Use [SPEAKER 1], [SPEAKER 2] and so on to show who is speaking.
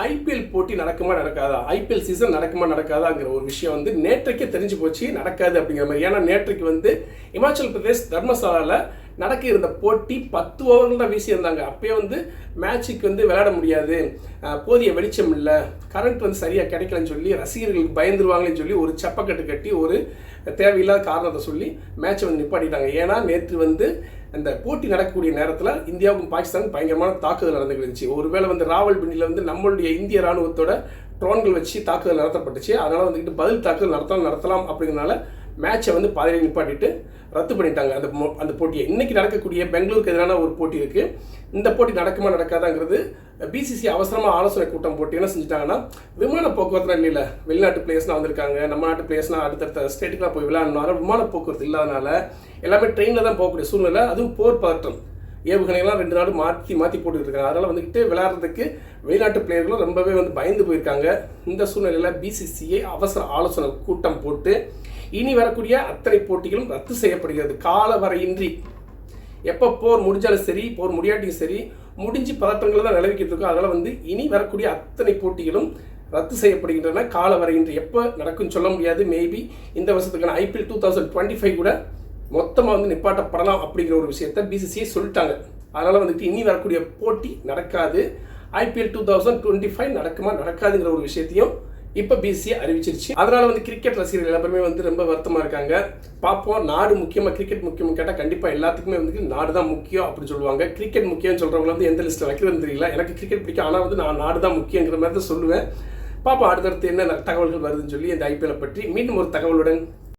[SPEAKER 1] IPL போட்டி நடக்குமா நடக்காதா, ஐபிஎல் சீசன் நடக்குமா நடக்காதாங்கிற ஒரு விஷயம் வந்து நேற்றைக்கே தெரிஞ்சு போச்சு, நடக்காது அப்படிங்கிற மாதிரி. ஏன்னா நேற்றைக்கு வந்து இமாச்சல் பிரதேஷ் தர்மசாலாவில் நடக்க இருந்த போட்டி 10 ஓவர்கள் தான் வீசியிருந்தாங்க. அப்போயே வந்து மேட்சுக்கு வந்து விளையாட முடியாது, போதிய வெளிச்சம் இல்லை, கரண்ட் வந்து சரியாக கிடைக்கலன்னு சொல்லி ரசிகர்களுக்கு பயந்துருவாங்களேன்னு சொல்லி ஒரு சப்பக்கட்டு கட்டி ஒரு தேவையில்லாத காரணத்தை சொல்லி மேட்சை வந்து நிப்பாட்டிட்டாங்க. ஏன்னா நேற்று வந்து அந்த போட்டி நடக்கக்கூடிய நேரத்தில் இந்தியாவுக்கும் பாகிஸ்தானுக்கும் பயங்கரமான தாக்குதல் நடந்துருந்துச்சு. ஒருவேளை வந்து ராவல்பிண்டியில் வந்து நம்மளுடைய இந்திய ராணுவத்தோட ட்ரோன்கள் வச்சு தாக்குதல் நடத்தப்பட்டுச்சு. அதனால் வந்துக்கிட்டு பதில் தாக்குதல் நடத்தலாம் அப்படிங்கிறனால மேட்சை வந்து பாதியில் நிப்பாட்டிட்டு ரத்து பண்ணிட்டாங்க அந்த போட்டியை. இன்றைக்கி நடக்கக்கூடிய பெங்களூருக்கு எதிரான ஒரு போட்டி இருக்குது. இந்த போட்டி நடக்குமா நடக்காதாங்கிறது பிசிசி அவசரமாக ஆலோசனை கூட்டம் போட்டு என்ன செஞ்சுட்டாங்கன்னா, விமான போக்குவரத்துலாம் இல்லை, வெளிநாட்டு பிளேயர்ஸ்லாம் வந்திருக்காங்க, நம்ம நாட்டு பிளேயர்ஸ்லாம் அடுத்தடுத்த ஸ்டேட்டுக்குலாம் போய் விளையாடணும். விமான போக்குவரத்து இல்லாதனால எல்லாமே ட்ரெயினில் தான் போகக்கூடிய சூழ்நிலை. அதுவும் போர் பதட்டம், ஏவுகணைலாம் 2 நாடு மாற்றி போட்டுக்கிட்டு இருக்காங்க. அதனால் வந்துக்கிட்டு விளையாடுறதுக்கு வெளிநாட்டு பிளேயர்களும் ரொம்பவே வந்து பயந்து போயிருக்காங்க. இந்த சூழ்நிலையில் பிசிசிஐ அவசர ஆலோசனை கூட்டம் போட்டு இனி வரக்கூடிய அத்தனை போட்டிகளும் ரத்து செய்யப்படுகிறது. கால வரையின்றி, எப்போ போர் முடிஞ்சாலும் சரி, போர் முடியாட்டியும் சரி, முடிஞ்சு பதட்டங்கள் தான் நிலவிக்கிட்டு இருக்கும். அதனால் வந்து இனி வரக்கூடிய அத்தனை போட்டிகளும் ரத்து செய்யப்படுகின்றன. கால வரையின்றி எப்போ நடக்குன்னு சொல்ல முடியாது. மேபி இந்த வருஷத்துக்கான ஐபிஎல் 2025 கூட மொத்தமாக வந்து நிப்பாட்டப்படலாம் அப்படிங்கிற ஒரு விஷயத்தை பிசிசிஐ சொல்லிட்டாங்க. அதனால் வந்துட்டு இனி வரக்கூடிய போட்டி நடக்காது. ஐபிஎல் 2025 நடக்குமா நடக்காதுங்கிற ஒரு விஷயத்தையும் இப்போ பிசிசிஐ அறிவிச்சிருச்சு. அதனால் வந்து கிரிக்கெட் ரசிகர்கள் எல்லாருமே வந்து ரொம்ப வருத்தமாக இருக்காங்க. பார்ப்போம், நாடு முக்கியமாக கிரிக்கெட் முக்கியம் கேட்டால் கண்டிப்பாக எல்லாத்துக்குமே வந்து நாடு தான் முக்கியம் அப்படின்னு சொல்லுவாங்க. கிரிக்கெட் முக்கியம்னு சொல்கிறவங்க வந்து எந்த லிஸ்ட்டில் வைக்கிறதுன்னு தெரியல. எனக்கு கிரிக்கெட் பிடிக்கும், ஆனால் வந்து நான் நாடு தான் முக்கியங்கிற மாதிரி தான் சொல்லுவேன். பார்ப்போம் அடுத்தடுத்து என்ன தகவல்கள் வருதுன்னு சொல்லி இந்த ஐபிஎல்லை பற்றி. மீண்டும் ஒரு தகவலுடன்